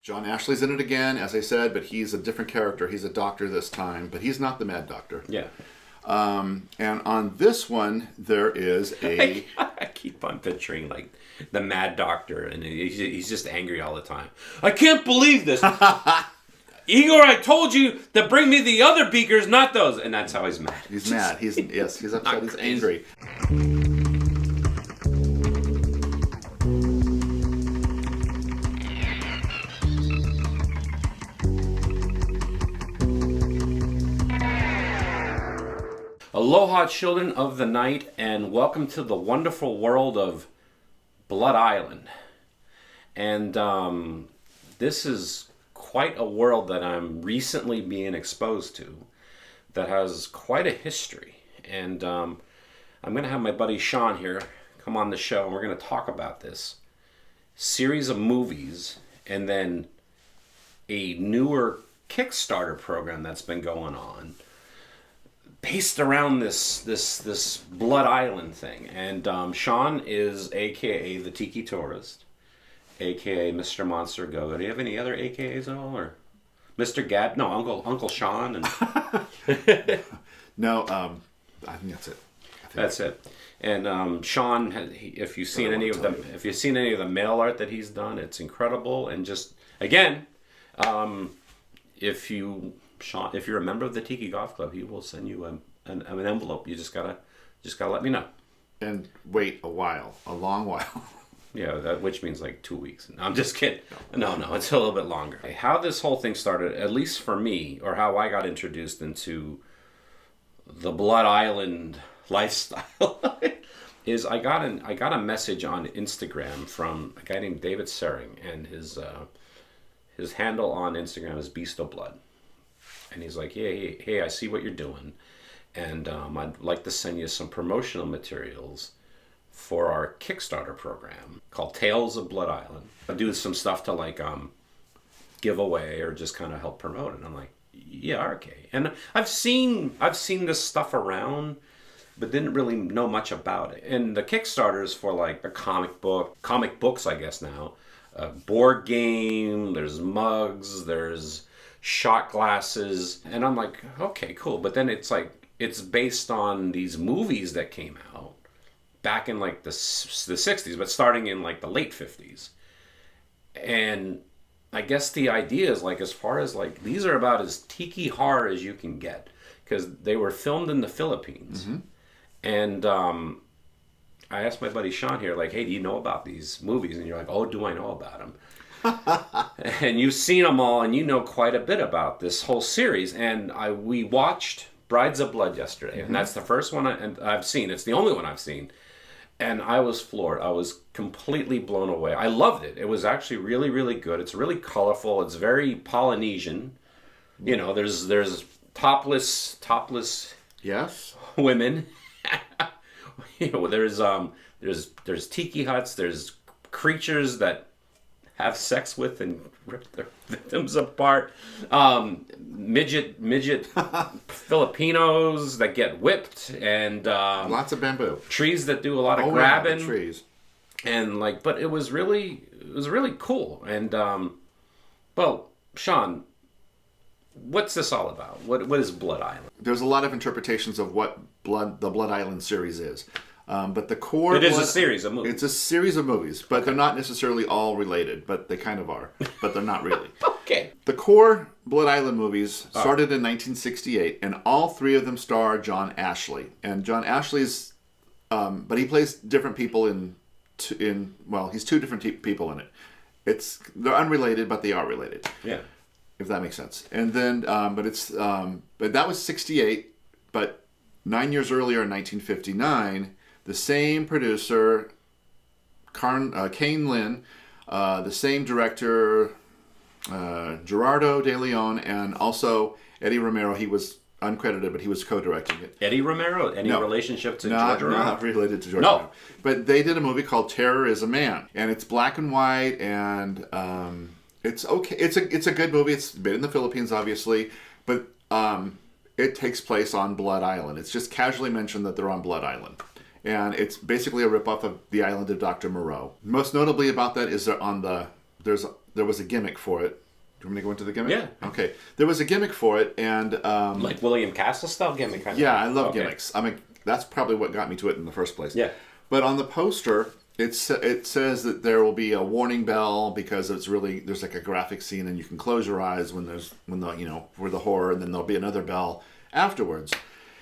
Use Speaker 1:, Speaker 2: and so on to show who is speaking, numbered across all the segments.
Speaker 1: John Ashley's in it again, as I said, but he's a different character. He's a doctor this time, but he's not the Mad Doctor.
Speaker 2: Yeah.
Speaker 1: And on this one, there is a...
Speaker 2: I keep on picturing, like, the Mad Doctor, and he's just angry all the time. I can't believe this! Igor, I told you to bring me the other beakers, not those! And that's how he's mad.
Speaker 1: He's mad. He's upset. He's angry.
Speaker 2: Aloha, children of the night, and welcome to the wonderful world of Blood Island. And this is quite a world that I'm recently being exposed to that has quite a history. And I'm going to have my buddy Sean here come on the show, and we're going to talk about this series of movies and then a newer Kickstarter program that's been going on based around this Blood Island thing. And Sean is a.k.a. the Tiki Tourist, a.k.a. Mr. Monster Go-Go. Do you have any other a.k.a.s at all? Or Mr. Gab? No, Uncle Sean. And
Speaker 1: No, I think that's it.
Speaker 2: That's it. And Sean, if you've seen any of the mail art that he's done, it's incredible. And just again, if you're a member of the Tiki Goth Club, he will send you an envelope. You just gotta let me know.
Speaker 1: And wait a long while.
Speaker 2: Yeah, which means like 2 weeks. I'm just kidding. No, it's a little bit longer. How this whole thing started, at least for me, or how I got introduced into the Blood Island lifestyle, is I got a message on Instagram from a guy named David Sering, and his handle on Instagram is Beast of Blood. And he's like, hey, I see what you're doing, and I'd like to send you some promotional materials for our Kickstarter program called Tales of Blood Island. I do some stuff to like give away or just kind of help promote it. And I'm like, yeah, okay. And I've seen this stuff around, but didn't really know much about it. And the Kickstarter is for like a comic books, I guess now, a board game. There's mugs. There's shot glasses, and I'm like, okay, cool. But then it's like it's based on these movies that came out back in like the 60s, but starting in like the late 50s. And I guess the idea is like, as far as like, these are about as tiki horror as you can get, because they were filmed in the Philippines. Mm-hmm. And I asked my buddy Sean here, like, hey, do you know about these movies? And you're like, oh, do I know about them? And you've seen them all, and you know quite a bit about this whole series. And we watched Brides of Blood yesterday, mm-hmm. and that's the first one I've seen. It's the only one I've seen, and I was floored. I was completely blown away. I loved it. It was actually really, really good. It's really colorful. It's very Polynesian. You know, there's topless
Speaker 1: yes
Speaker 2: women. You know, there's tiki huts. There's creatures that have sex with and rip their victims apart. Midget Filipinos that get whipped, and
Speaker 1: lots of bamboo
Speaker 2: trees that do a lot of grabbing.
Speaker 1: Yeah, trees.
Speaker 2: And like, but it was really cool. And well, Sean, what's this all about? What is Blood Island?
Speaker 1: There's a lot of interpretations of what the Blood Island series is. But the core...
Speaker 2: It is a series of movies.
Speaker 1: It's a series of movies, but they're not necessarily all related, but they kind of are. But they're not really.
Speaker 2: Okay.
Speaker 1: The core Blood Island movies started in 1968, and all three of them star John Ashley. And John Ashley's... but he plays different people he's two different people in it. They're unrelated, but they are related.
Speaker 2: Yeah.
Speaker 1: If that makes sense. And then, but that was 68, but 9 years earlier in 1959... the same producer, Kane Lin, the same director, Gerardo De Leon, and also Eddie Romero. He was uncredited, but he was co-directing it.
Speaker 2: Eddie Romero? Any relationship to George Romero?
Speaker 1: Not related to George Romero. But they did a movie called Terror is a Man. And it's black and white, and it's okay. It's a good movie. It's been in the Philippines, obviously. But it takes place on Blood Island. It's just casually mentioned that they're on Blood Island. And it's basically a ripoff of the island of Dr. Moreau. Most notably about that is there's there was a gimmick for it. Do you want me to go into the gimmick?
Speaker 2: Yeah.
Speaker 1: Okay. There was a gimmick for it, and
Speaker 2: like William Castle style gimmick. Kind
Speaker 1: yeah,
Speaker 2: of
Speaker 1: I love gimmicks. I mean, that's probably what got me to it in the first place.
Speaker 2: Yeah.
Speaker 1: But on the poster, it says that there will be a warning bell because there's like a graphic scene, and you can close your eyes when the for the horror, and then there'll be another bell afterwards.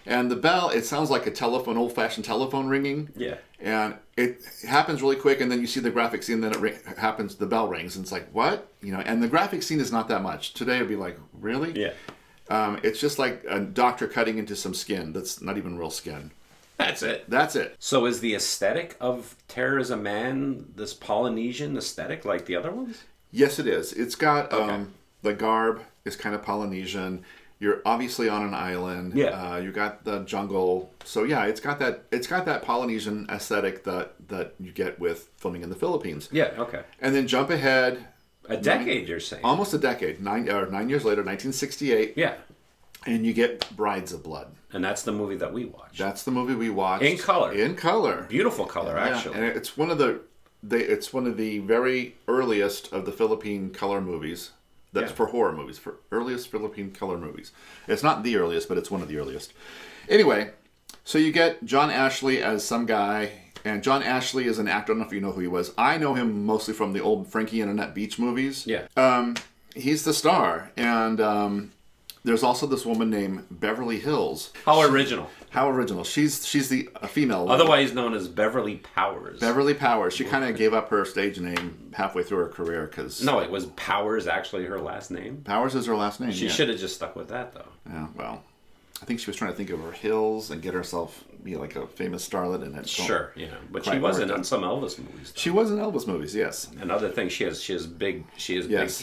Speaker 1: And the bell, it sounds like old-fashioned telephone ringing.
Speaker 2: Yeah.
Speaker 1: And it happens really quick, and then you see the graphic scene, and then happens, the bell rings, and it's like, what? And the graphic scene is not that much. Today it'd be like, really?
Speaker 2: Yeah.
Speaker 1: It's just like a doctor cutting into some skin that's not even real skin.
Speaker 2: That's it.
Speaker 1: That's it.
Speaker 2: So is the aesthetic of Terror is a Man this Polynesian aesthetic like the other ones?
Speaker 1: Yes, it is. It's got the garb is kind of Polynesian. You're obviously on an island.
Speaker 2: Yeah.
Speaker 1: You got the jungle. So yeah, it's got that Polynesian aesthetic that you get with filming in the Philippines.
Speaker 2: Yeah. Okay.
Speaker 1: And then jump ahead.
Speaker 2: A decade, you're saying?
Speaker 1: Almost a decade. 9 years later, 1968.
Speaker 2: Yeah.
Speaker 1: And you get Brides of Blood.
Speaker 2: And that's the movie that we watched.
Speaker 1: That's the movie we watched.
Speaker 2: In color.
Speaker 1: In color.
Speaker 2: Beautiful color, actually.
Speaker 1: And it's one of the very earliest of the Philippine color movies. That's for horror movies, for earliest Philippine color movies. It's not the earliest, but it's one of the earliest. Anyway, so you get John Ashley as some guy, and John Ashley is an actor. I don't know if you know who he was. I know him mostly from the old Frankie and Annette Beach movies.
Speaker 2: Yeah.
Speaker 1: He's the star, and there's also this woman named Beverly Hills.
Speaker 2: How original.
Speaker 1: How original. She's a female.
Speaker 2: Otherwise known as Beverly Powers.
Speaker 1: Beverly Powers. She kind of gave up her stage name halfway through her career because...
Speaker 2: No, it was Powers actually her last name?
Speaker 1: Powers is her last name,
Speaker 2: She should have just stuck with that, though.
Speaker 1: Yeah, well, I think she was trying to think of her hills and get herself be like a famous starlet in it.
Speaker 2: Sure, yeah. But she wasn't in some Elvis movies, though.
Speaker 1: She was in Elvis movies, yes.
Speaker 2: Another thing, she has big hills, I guess.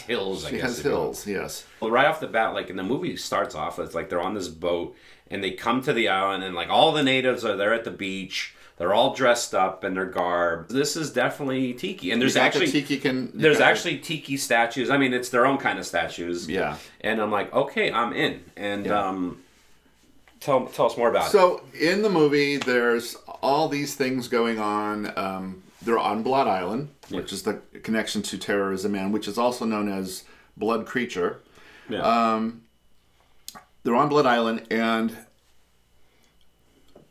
Speaker 1: She has hills, yes.
Speaker 2: Well, right off the bat, like, in the movie starts off, it's like they're on this boat, and they come to the island, and like all the natives are there at the beach. They're all dressed up in their garb. This is definitely tiki, and there's actually tiki statues. I mean, it's their own kind of statues.
Speaker 1: Yeah.
Speaker 2: And I'm like, okay, I'm in. And tell us more about it.
Speaker 1: So in the movie, there's all these things going on. They're on Blood Island, which is the connection to Terror is a Man, which is also known as Blood Creature.
Speaker 2: Yeah.
Speaker 1: They're on Blood Island, and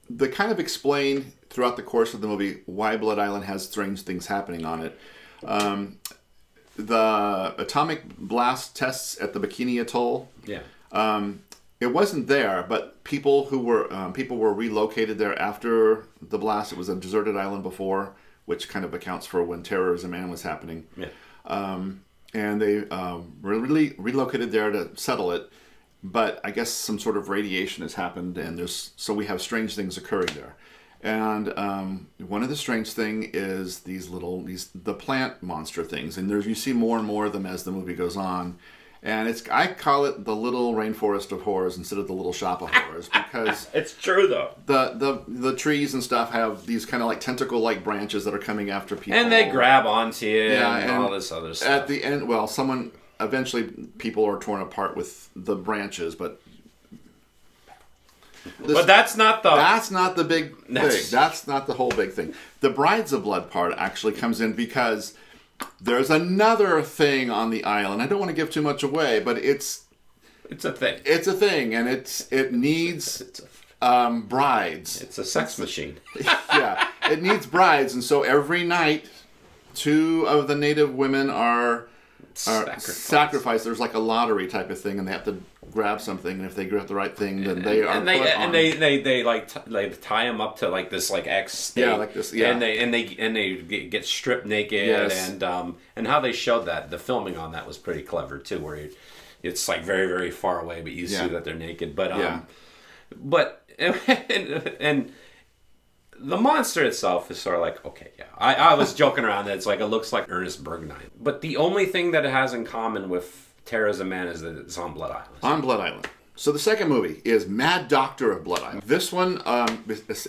Speaker 1: they kind of explain throughout the course of the movie why Blood Island has strange things happening on it. The atomic blast tests at the Bikini Atoll.
Speaker 2: Yeah.
Speaker 1: It wasn't there, but people were relocated there after the blast. It was a deserted island before, which kind of accounts for when Terror is a Man was happening.
Speaker 2: Yeah.
Speaker 1: And they really relocated there to settle it. But I guess some sort of radiation has happened, and so we have strange things occurring there. And one of the strange thing is the plant monster things, and you see more and more of them as the movie goes on. And I call it the Little Rainforest of Horrors instead of the Little Shop of Horrors because
Speaker 2: it's true though.
Speaker 1: The trees and stuff have these kind of like tentacle-like branches that are coming after people,
Speaker 2: and they grab onto you and all this other stuff.
Speaker 1: At the end, eventually people are torn apart with the branches, but
Speaker 2: that's not
Speaker 1: the big thing. That's not the whole big thing. The Brides of Blood part actually comes in because there's another thing on the island. I don't want to give too much away, but it's
Speaker 2: a thing.
Speaker 1: It's a thing, and it needs brides.
Speaker 2: It's a sex machine.
Speaker 1: Yeah, it needs brides, and so every night, 2 of the native women are sacrificed. There's like a lottery type of thing, and they have to grab something, and if they grab the right thing, then they are
Speaker 2: they tie them up to like this like X stake.
Speaker 1: Yeah, like this. Yeah,
Speaker 2: and they get stripped naked.
Speaker 1: Yes.
Speaker 2: And how they showed that, the filming on that was pretty clever too, where it's like very, very far away, but you see that they're naked. But and the monster itself is sort of like, okay, yeah. I was joking around that it's like, it looks like Ernest Borgnine. But the only thing that it has in common with Terror is a Man is that it's on Blood Island.
Speaker 1: On Blood Island. So the second movie is Mad Doctor of Blood Island. This one,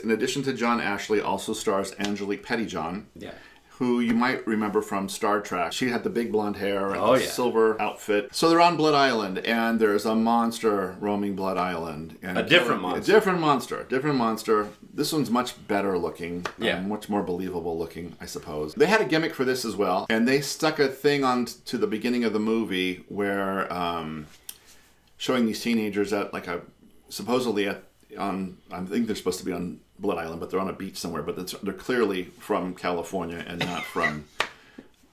Speaker 1: in addition to John Ashley, also stars Angelique Pettyjohn.
Speaker 2: Yeah.
Speaker 1: who you might remember from Star Trek. She had the big blonde hair and
Speaker 2: Oh,
Speaker 1: the
Speaker 2: yeah.
Speaker 1: silver outfit. So they're on Blood Island, and there's a monster roaming Blood Island. And
Speaker 2: A different monster.
Speaker 1: A different monster. This one's much better looking.
Speaker 2: Yeah.
Speaker 1: Much more believable looking, I suppose. They had a gimmick for this as well, and they stuck a thing on to the beginning of the movie where showing these teenagers at like a supposedly at on I think they're supposed to be on Blood Island, but they're on a beach somewhere. But they're clearly from California and not from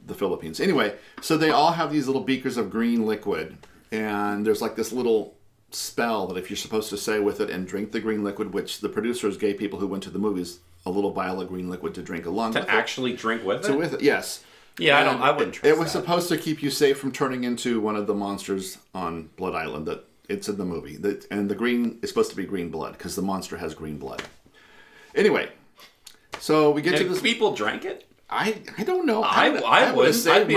Speaker 1: the Philippines. Anyway, so they all have these little beakers of green liquid, and there's like this little spell that if you're supposed to say with it and drink the green liquid, which the producers gave people who went to the movies a little vial of green liquid to drink along with
Speaker 2: To actually drink with it?
Speaker 1: with it, yes.
Speaker 2: Yeah,
Speaker 1: And
Speaker 2: I wouldn't trust
Speaker 1: it was
Speaker 2: that.
Speaker 1: supposed to keep you safe from turning into one of the monsters on Blood Island. That it's in the movie. And the green is supposed to be green blood because the monster has green blood. Anyway, so we get to
Speaker 2: And
Speaker 1: this.
Speaker 2: people drank it?
Speaker 1: I don't know.
Speaker 2: I
Speaker 1: would
Speaker 2: wouldn't.
Speaker 1: say
Speaker 2: I'd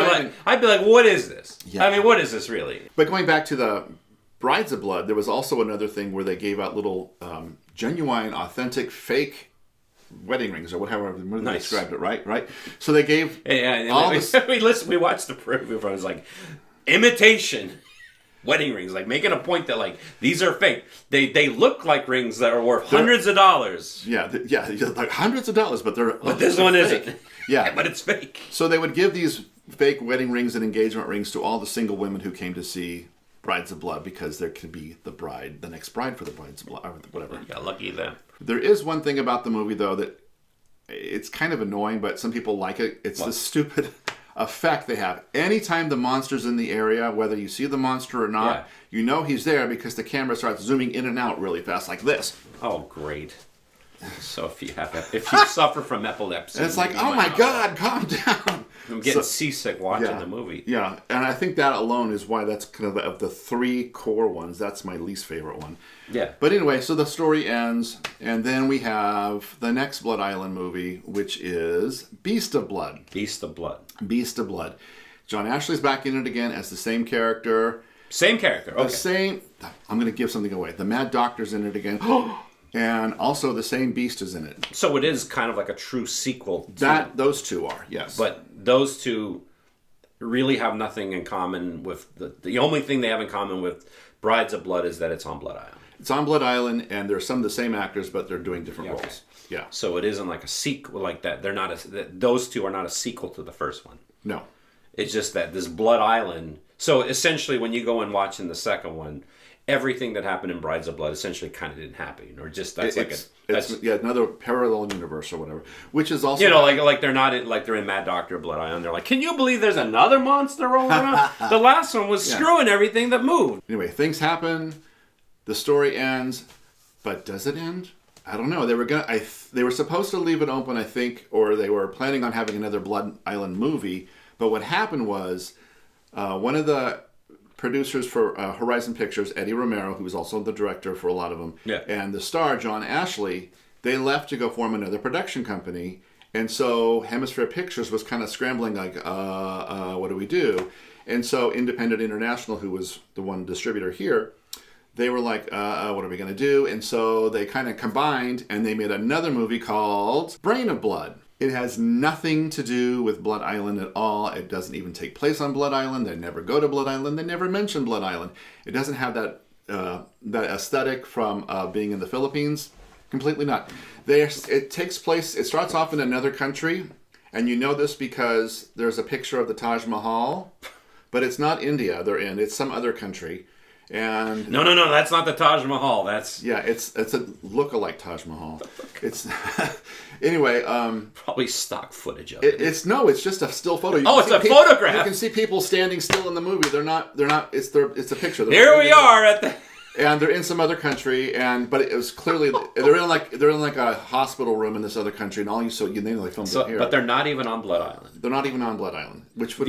Speaker 2: be like, what is this?
Speaker 1: Yeah.
Speaker 2: I mean, what is this really?
Speaker 1: But going back to the Brides of Blood, there was also another thing where they gave out little genuine, authentic, fake wedding rings or whatever they
Speaker 2: Nice.
Speaker 1: described it. Right. So they gave
Speaker 2: And
Speaker 1: all
Speaker 2: we,
Speaker 1: this.
Speaker 2: we watched the preview and I was like, imitation wedding rings, like making a point that like these are fake. They look like rings that are worth hundreds of dollars.
Speaker 1: Yeah, like hundreds of dollars, but
Speaker 2: This one
Speaker 1: fake.
Speaker 2: isn't.
Speaker 1: Yeah,
Speaker 2: But it's fake.
Speaker 1: so they would give these fake wedding rings and engagement rings to all the single women who came to see Brides of Blood because there could be the next bride for the Brides of Blood, or whatever.
Speaker 2: You got lucky then.
Speaker 1: There is one thing about the movie though that it's kind of annoying, but some people like it. It's the stupid effect they have. Anytime the monster's in the area, whether you see the monster or not, you know he's there because the camera starts zooming in and out really fast, like this.
Speaker 2: Oh, great. So if you suffer from epilepsy,
Speaker 1: And it's like,
Speaker 2: you
Speaker 1: oh
Speaker 2: might
Speaker 1: my
Speaker 2: not-
Speaker 1: God, calm down.
Speaker 2: I'm getting seasick watching the movie.
Speaker 1: Yeah, and I think that alone is why that's kind of the three core ones. That's my least favorite one.
Speaker 2: Yeah.
Speaker 1: But anyway, so the story ends, and then we have the next Blood Island movie, which is Beast of Blood.
Speaker 2: Beast of Blood.
Speaker 1: Beast of Blood. John Ashley's back in it again as the same character.
Speaker 2: Same character.
Speaker 1: The
Speaker 2: Okay.
Speaker 1: same. I'm going to give something away. The Mad Doctor's in it again. And also the same beast is in it.
Speaker 2: So it is kind of like a true sequel.
Speaker 1: Those two are, yes.
Speaker 2: But those two really have nothing in common with the only thing they have in common with Brides of Blood is that it's on Blood Island.
Speaker 1: It's on Blood Island, and there's some of the same actors, but they're doing different
Speaker 2: Okay.
Speaker 1: roles. Yeah.
Speaker 2: So it isn't like a sequel like that. They're not those two are not a sequel to the first one.
Speaker 1: No.
Speaker 2: It's just that this Blood Island. So essentially, when you go and watch in the second one, everything that happened in Brides of Blood essentially kind of didn't happen, or just that's
Speaker 1: another parallel universe or whatever, which is also
Speaker 2: like they're not like they're in Mad Doctor Blood Island. They're like, can you believe there's another monster rolling around? The last one was screwing everything that moved.
Speaker 1: Anyway, things happen, the story ends, but does it end? I don't know. They were supposed to leave it open, I think, or they were planning on having another Blood Island movie. But what happened was one of the producers for Horizon Pictures, Eddie Romero, who was also the director for a lot of them, and the star, John Ashley, they left to go form another production company. And so Hemisphere Pictures was kind of scrambling like, what do we do? And so Independent International, who was the one distributor here, they were like, what are we going to do? And so they kind of combined and they made another movie called Brain of Blood. It has nothing to do with Blood Island at all. It doesn't even take place on Blood Island. They never go to Blood Island. They never mention Blood Island. It doesn't have that aesthetic from being in the Philippines. Completely not. It takes place, it starts off in another country, and you know this because there's a picture of the Taj Mahal, but it's not India they're in. It's some other country. And
Speaker 2: No, that's not the Taj Mahal. That's
Speaker 1: it's a look-alike Taj Mahal. It's anyway.
Speaker 2: probably stock footage of it.
Speaker 1: It's just a still photo.
Speaker 2: It's a photograph.
Speaker 1: You can see people standing still in the movie. They're not. It's a picture.
Speaker 2: Here we are at the.
Speaker 1: And they're in some other country, but it was clearly they're in like a hospital room in this other country, and they filmed it here.
Speaker 2: But they're not even on Blood Island.
Speaker 1: They're not even on Blood Island, which would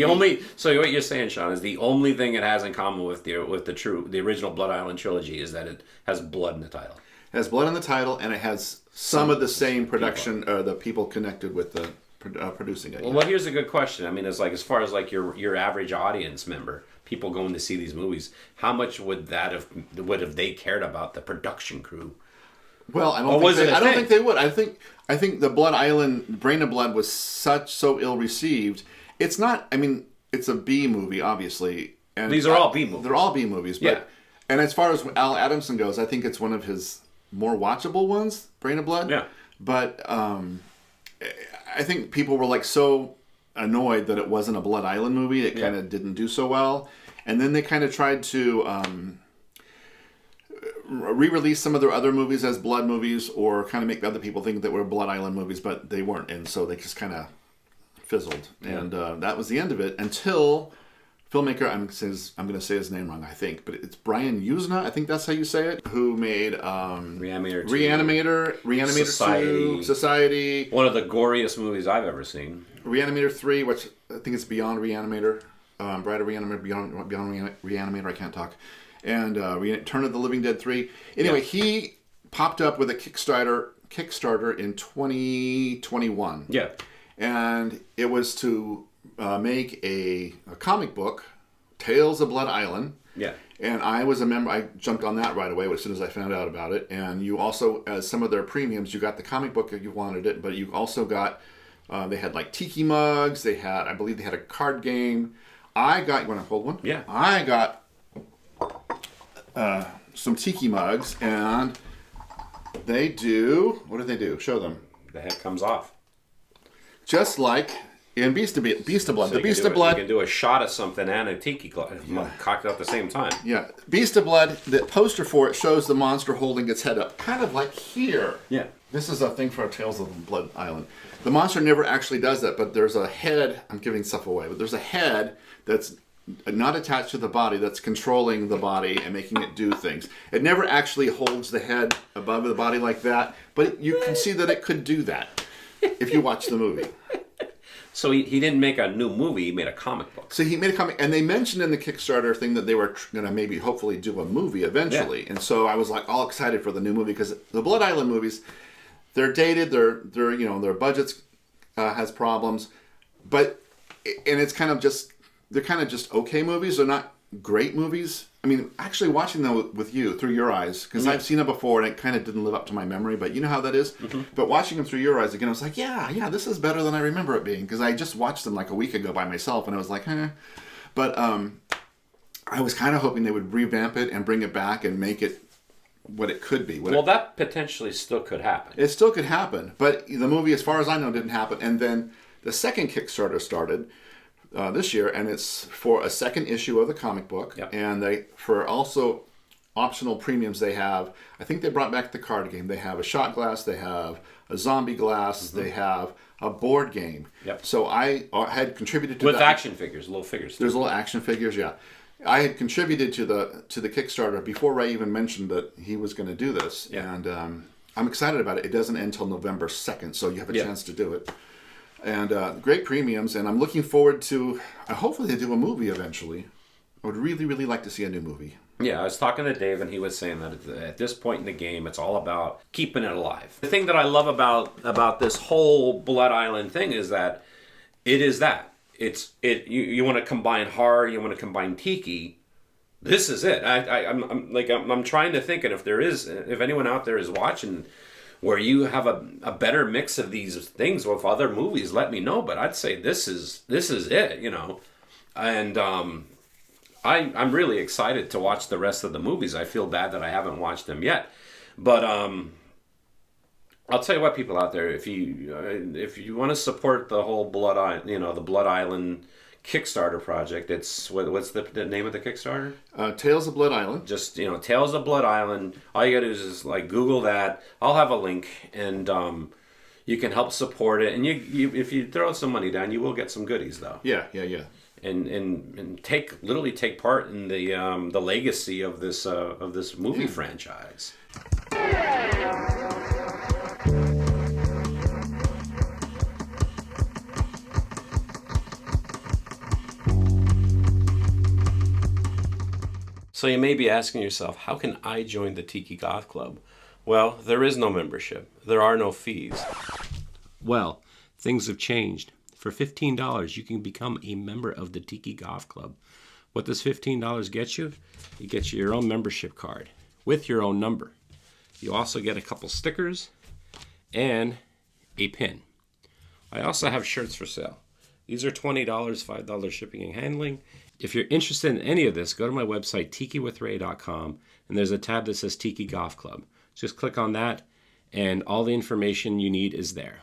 Speaker 2: So what you're saying, Sean, is the only thing it has in common with the original Blood Island trilogy is that it has blood in the title.
Speaker 1: It has blood in the title, and it has some of the same production, the people connected with the producing it.
Speaker 2: Well, here's a good question. I mean, it's like as far as like your average audience member, people going to see these movies, how much would have they cared about the production crew?
Speaker 1: Well, I don't.
Speaker 2: Or
Speaker 1: think
Speaker 2: was
Speaker 1: they,
Speaker 2: it a
Speaker 1: I don't
Speaker 2: thing?
Speaker 1: think they would. I think the Blood Island, Brain of Blood was so ill received. It's not. I mean, it's a B movie, obviously. And
Speaker 2: These are all B movies.
Speaker 1: They're all B movies. But,
Speaker 2: Yeah.
Speaker 1: And as far as Al Adamson goes, I think it's one of his more watchable ones, Brain of Blood.
Speaker 2: Yeah.
Speaker 1: But I think people were like so annoyed that it wasn't a Blood Island movie. It kind of didn't do so well. And then they kind of tried to re-release some of their other movies as Blood movies, or kind of make other people think that were Blood Island movies, but they weren't. And so they just kind of fizzled. Yeah. And that was the end of it until filmmaker, I'm going to say his name wrong, I think, but it's Brian Usna, I think that's how you say it, who made Reanimator 2, Society.
Speaker 2: One of the goriest movies I've ever seen.
Speaker 1: Reanimator 3, which I think it's Beyond Reanimator. Bride of Reanimator, Beyond Reanimator, I can't talk. And Return of the Living Dead 3. Anyway, he popped up with a Kickstarter in 2021.
Speaker 2: Yeah.
Speaker 1: And it was to make a comic book, Tales of Blood Island.
Speaker 2: Yeah.
Speaker 1: And I was a member. I jumped on that right away as soon as I found out about it. And you also, as some of their premiums, you got the comic book if you wanted it, but you also got, they had like tiki mugs. I believe they had a card game. You want to hold one?
Speaker 2: Yeah.
Speaker 1: I got some tiki mugs, and they do, what do they do? Show them.
Speaker 2: The head comes off.
Speaker 1: Just like in Beast of Blood.
Speaker 2: So
Speaker 1: the Beast of Blood.
Speaker 2: You can do a shot of something and a tiki cocked at the same time.
Speaker 1: Yeah. Beast of Blood, the poster for it shows the monster holding its head up, kind of like here.
Speaker 2: Yeah.
Speaker 1: This is a thing for Tales of Blood Island. The monster never actually does that, but there's a head, I'm giving stuff away, but there's a head that's not attached to the body, that's controlling the body and making it do things. It never actually holds the head above the body like that, but you can see that it could do that if you watch the movie.
Speaker 2: So he didn't make a new movie, he made a comic book.
Speaker 1: So he made a comic, and they mentioned in the Kickstarter thing that they were going to maybe hopefully do a movie eventually. Yeah. And so I was like all excited for the new movie, because the Blood Island movies, they're dated, they're you know, their budgets has problems, and it's kind of just, they're kind of just okay movies. They're not great movies. I mean, actually watching them with you through your eyes, because I've seen them before and it kind of didn't live up to my memory, but you know how that is. Mm-hmm. But watching them through your eyes again, I was like, yeah, this is better than I remember it being, because I just watched them like a week ago by myself, and I was like, But I was kind of hoping they would revamp it and bring it back and make it what it could be.
Speaker 2: That potentially still could happen.
Speaker 1: It still could happen, but the movie, as far as I know, didn't happen. And then the second Kickstarter started this year, and it's for a second issue of the comic book.
Speaker 2: Yep.
Speaker 1: And they, for also optional premiums, they have, I think they brought back the card game. They have a shot glass, they have a zombie glass, they have a board game.
Speaker 2: Yep.
Speaker 1: So I had contributed to
Speaker 2: with
Speaker 1: that.
Speaker 2: action figures, little figures.
Speaker 1: There's little action figures, yeah. I had contributed to the Kickstarter before Ray even mentioned that he was going to do this, and I'm excited about it. It doesn't end until November 2nd, so you have a chance to do it. And great premiums, and I'm looking forward to, hopefully they do a movie eventually. I would really, really like to see a new movie.
Speaker 2: Yeah, I was talking to Dave, and he was saying that at this point in the game, it's all about keeping it alive. The thing that I love about this whole Blood Island thing is that it is that. You want to combine horror, you want to combine tiki. This is it. I'm trying to think, and if anyone out there is watching, where you have a better mix of these things with other movies, let me know. But I'd say this is it, you know. And I'm really excited to watch the rest of the movies. I feel bad that I haven't watched them yet, but I'll tell you what, people out there, if you want to support the whole the Blood Island Kickstarter project, it's what's the name of the Kickstarter?
Speaker 1: Tales of Blood Island.
Speaker 2: Just Tales of Blood Island. All you gotta do is just Google that. I'll have a link, and you can help support it. And you if you throw some money down, you will get some goodies though.
Speaker 1: Yeah.
Speaker 2: And literally take part in the legacy of this movie franchise. So you may be asking yourself, how can I join the Tiki Goth Club? Well, there is no membership. There are no fees. Well, things have changed. For $15, you can become a member of the Tiki Goth Club. What does $15 get you? It gets you your own membership card with your own number. You also get a couple stickers and a pin. I also have shirts for sale. These are $20, $5 shipping and handling. If you're interested in any of this, go to my website, tikiwithray.com, and there's a tab that says Tiki Goth Club. Just click on that, and all the information you need is there.